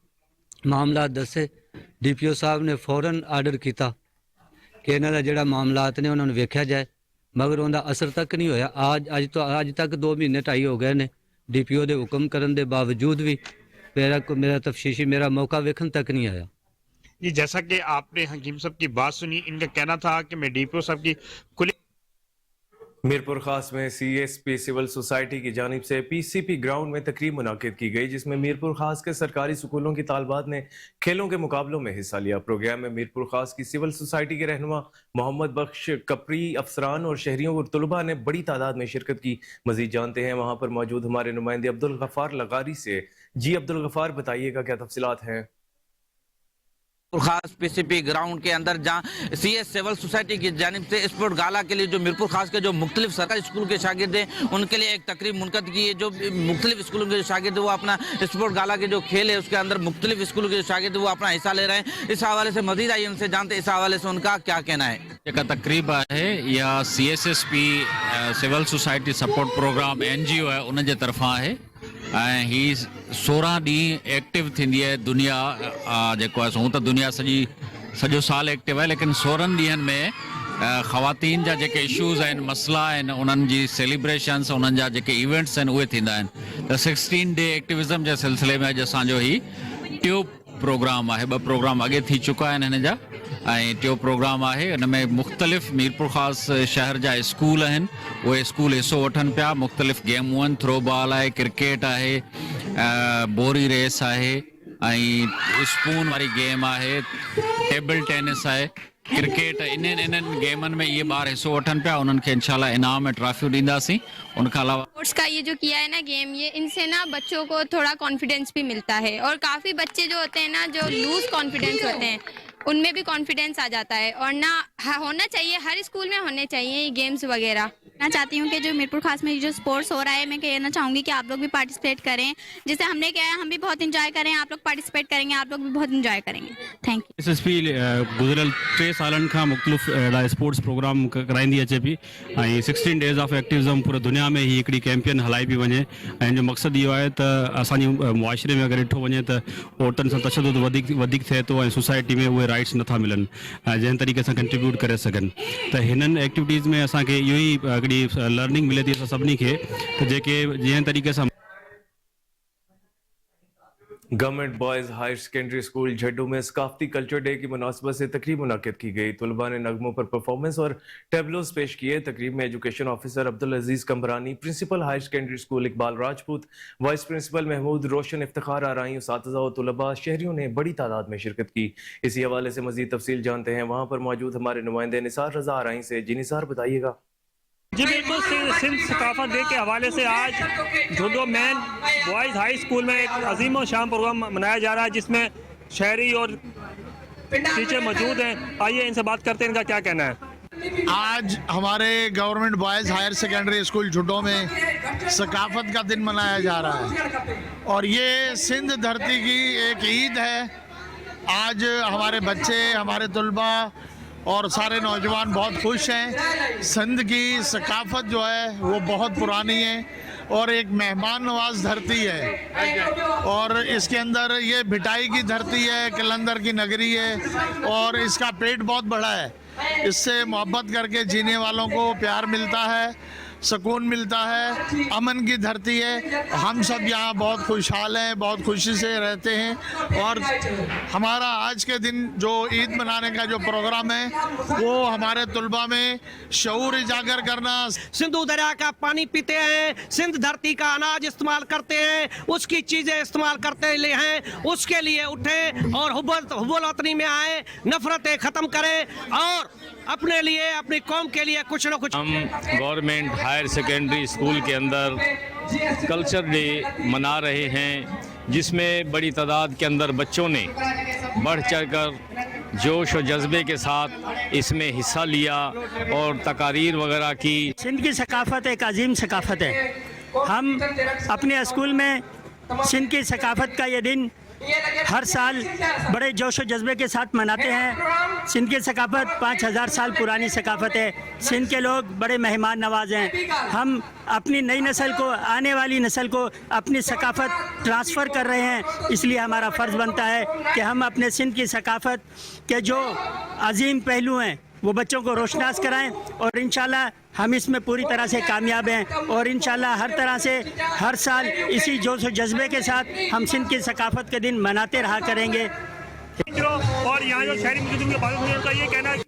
معاملات دسے. DPO صاحب نے فوراً آرڈر کیتا کہ انہاں دا جڑا معاملات نے انہاں نوں ویکھیا جائے, مگر اوندا اثر تک نہیں ہویا. اج تک 2 مہینے 2.5 ہو گئے نے. DPO دے حکم کرن دے باوجود بھی میرا تفتیشی میرا موقع ویکھن تک نہیں آیا. جی, جیسا کہ آپ نے حکیم صاحب کی بات سنی, ان کا کہنا تھا کہ میں DPO صاحب کی کھلی. میرپور خاص میں CSP سول سوسائٹی کی جانب سے PCP گراؤنڈ میں تقریب منعقد کی گئی, جس میں میرپور خاص کے سرکاری سکولوں کی طالبات نے کھیلوں کے مقابلوں میں حصہ لیا. پروگرام میں میرپور خاص کی سول سوسائٹی کے رہنما محمد بخش کپری, افسران اور شہریوں اور طلباء نے بڑی تعداد میں شرکت کی. مزید جانتے ہیں وہاں پر موجود ہمارے نمائندے عبدالغفار لغاری سے. جی عبدالغفار, بتائیے گا کیا تفصیلات ہیں؟ خاص PCP گراؤنڈ کے اندر جہاں CS سول سوسائٹی کی جانب سے اسپورٹ گالا کے لیے جو میرپور خاص کے جو مختلف سرکاری اسکول کے شاگرد ہیں ان کے لیے ایک تقریب منعقد کی ہے. جو مختلف اسکولوں کے جو شاگرد ہیں وہ اپنا اسپورٹ گالا کے جو کھیل ہے اس کے اندر مختلف اسکولوں کے جو شاگرد ہیں وہ اپنا حصہ لے رہے ہیں. اس حوالے سے مزید آئیے ان سے جانتے ہیں اس حوالے سے ان کا کیا کہنا ہے. ایک تقریب ہے یا CSSP civil society support programme NGO ہے ان کے طرفاں ہے. ہی 16 ڈींहं ایکٹیو تھیندی ہے دنیا जेको आहे हूं त दुनिया सॼो साल एक्टिव है, लेकिन 16 ॾींहंनि में ख़वातीन जा जेके इशूज़ आहिनि, मसला आहिनि, उन्हनि जी सेलिब्रेशन्स, उन्हनि जा जेके इवेंट्स आहिनि उहे थींदा आहिनि. त 16 डे एक्टिविज़म जे सिलसिले में अॼु असांजो ही टियों प्रोग्राम आहे. 2 प्रोग्राम अॻे थी चुका आहिनि हिन जा, ऐं टियों प्रोग्राम आहे. हिन में मुख़्तलिफ़ मीरपुर ख़ासि शहर जा स्कूल आहिनि, उहे स्कूल हिसो वठनि पिया. मुख़्तलिफ़ गेमूं आहिनि, थ्रो बॉल आहे, क्रिकेट आहे, बोरी रेस आहे, ऐं स्पून वारी गेम आहे, टेबल टेनिस आहे, क्रिकेट. इन्हनि गेमनि में इहे ॿार हिसो वठनि पिया. उन्हनि खे इंशाल्लाह इनाम ऐं ट्रॉफियूं ॾींदासीं. उनखां अलावा स्पोर्ट्स का ये जो किया है ना गेम, ये इनसे ना बच्चों को थोड़ा कॉन्फिडेंस भी मिलता है, और काफ़ी बच्चे जो होते हैं ना जो लूज कॉन्फिडेंस होते हैं उनमें भी कॉन्फिडेंस आ जाता है, और ना हाँ, होना चाहिए, हर स्कूल में होने चाहिए ये गेम्स वगैरह। मैं चाहती हूँ कि जो मीरपुर खास में जो स्पोर्ट्स हो रहा है, मैं कहना चाहूँगी कि आप लोग भी पार्टिसिपेट करें। जैसे हमने किया है, हम भी बहुत इंजॉय करें, आप लोग पार्टिसिपेट करेंगे, आप लोग भी बहुत इंजॉय करेंगे। Thank you. SSP गुज़िरियल 3 सालनि खां मुख़्तलिफ़ स्पोर्ट्स प्रोग्राम कराईंदी अचे पई ऐं 16 डेज़ ऑफ एक्टिविज़म पूरे दुनिया में ही हिकिड़ी कैंपेन हलाई पई वञे ऐं जो मक़सदु इहो आहे त असांजे मुआशिरे में अगरि ॾिठो वञे त औरतुनि सां तशदुद वधीक थिए थो ऐं सोसाइटी में उहे राइट्स नथा मिलनि जंहिं तरीक़े सां कंट्रीब्यूट करे सघनि। त हिननि एक्टिविटीज़ में असांखे इहो ई हिकिड़ी लर्निंग मिले थी असां सभिनी खे त जेके जंहिं तरीक़े सां government boys higher secondary school Jhuddo में सकाफती कल्चर डे की मुनासिबत से तकरीब मुनक्किद की गई। तलबा ने नगमों पर परफॉर्मेंस और टेबलोज पेश किए। तकरीब में education officer Abdul Aziz Kamrani, principal higher secondary school Iqbal Rajput, vice principal Mahmood Roshan, Iftikhar Arain, उस्ताज़ा और तलबा शहरियों ने बड़ी तादाद में शिरकत की। इसी हवाले से मजीद तफसील जानते हैं वहाँ पर मौजूद हमारे नुमाइंदे निसार रजा आराई से। जी निसार, बताइएगा। जी बिल्कुल, सिंध सकाफत डे के हवाले से आज झुड्डो मैन बॉयज़ हाई स्कूल में एक अजीम और शान प्रोग्राम मनाया जा रहा है जिसमें शहरी और टीचर मौजूद हैं। आइए इनसे बात करते हैं, इनका क्या कहना है। आज हमारे government boys higher secondary school Jhuddo में सकाफत का दिन मनाया जा रहा है और ये सिंध धरती की एक ईद है। आज हमारे बच्चे, हमारे तलबा और सारे नौजवान बहुत खुश हैं। सिंध की सकाफत जो है वो बहुत पुरानी है और एक मेहमान नवाज धरती है और इसके अंदर ये भिटाई की धरती है, कलंदर की नगरी है और इसका पेट बहुत बड़ा है। इससे मोहब्बत करके जीने वालों को प्यार मिलता है, सुकून मिलता है, अमन की धरती है। हम सब यहाँ बहुत खुशहाल हैं, बहुत खुशी से रहते हैं और हमारा आज के दिन जो ईद मनाने का जो प्रोग्राम है वो हमारे तलबा में शऊर इजागर करना। सिंधु दरिया का पानी पीते हैं, सिंध धरती का अनाज इस्तेमाल करते हैं, उसकी चीज़ें इस्तेमाल करते हैं, उसके लिए उठे और हुब्बुल वतनी में आए, नफरतें ख़त्म करें और अपने लिए, अपनी कौम के लिए कुछ न कुछ। हम गवर्नमेंट हायर सेकेंडरी स्कूल के अंदर कल्चर डे मना रहे हैं जिसमें बड़ी तादाद के अंदर बच्चों ने बढ़ चढ़कर जोश और जज्बे के साथ इसमें हिस्सा लिया और तकारीर वगैरह की। सिंध की सकाफत एक अजीम सकाफत है। हम अपने स्कूल में सिंध की सकाफत का ये दिन हर साल बड़े जोश और जज्बे के साथ मनाते हैं। सिंध की सकाफत 5000 साल पुरानी सकाफत है। सिंध के लोग बड़े मेहमान नवाज हैं। हम अपनी नई नस्ल को, आने वाली नस्ल को अपनी सकाफत ट्रांसफ़र कर रहे हैं। इसलिए हमारा फ़र्ज़ बनता है कि हम अपने सिंध की सकाफत के जो अजीम पहलू हैं वो बच्चों को रोशनास कराएं और इंशाल्लाह हम इसमें पूरी तरह से कामयाब हैं और इंशाल्लाह हर तरह से हर साल इसी जोश और जज्बे के साथ हम सिंध की सकाफत के दिन मनाते रहा करेंगे। और यहाँ जो शहरी मुजरिम के बारे में उनका ये कहना है।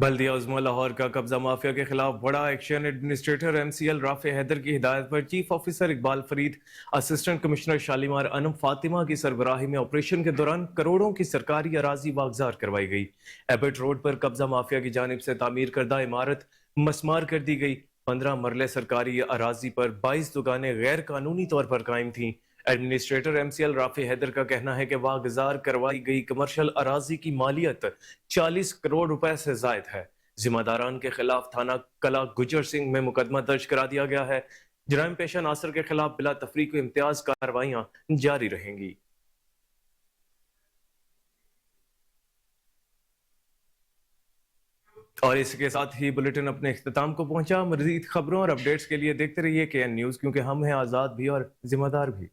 बल्दिया उज़्मा लाहौर का कब्जा माफिया के खिलाफ बड़ा action. Administrator MCL Rafay Haider की हिदायत पर chief officer Iqbal Farid, assistant commissioner Shalimar Anam Fatima की सरबराही में ऑपरेशन के दौरान करोड़ों की सरकारी अराजी वागजार करवाई गई। एबट रोड पर कब्जा माफिया की जानिब से तामीर करदा इमारत मस्मार कर दी गई। 15 मरले सरकारी अराजी पर 22 दुकानें गैर कानूनी तौर पर कायम थीं। एडमिनिस्ट्रेटर MCL राफे हैदर का कहना है कि वागजार करवाई गई कमर्शियल अराजी की मालियत 40 करोड़ रुपए से जायद है। जिम्मेदारान के खिलाफ थाना कला गुजर सिंह में मुकदमा दर्ज करा दिया गया है। जराइम पेशा नासर के खिलाफ बिला तफरीक इम्तियाज कार्रवाइयां जारी रहेंगी। और इसके साथ ही बुलेटिन अपने इख्तिताम को पहुंचा। मज़ीद खबरों और अपडेट्स के लिए देखते रहिए KN न्यूज़, क्योंकि हम हैं आज़ाद भी और जिम्मेदार भी।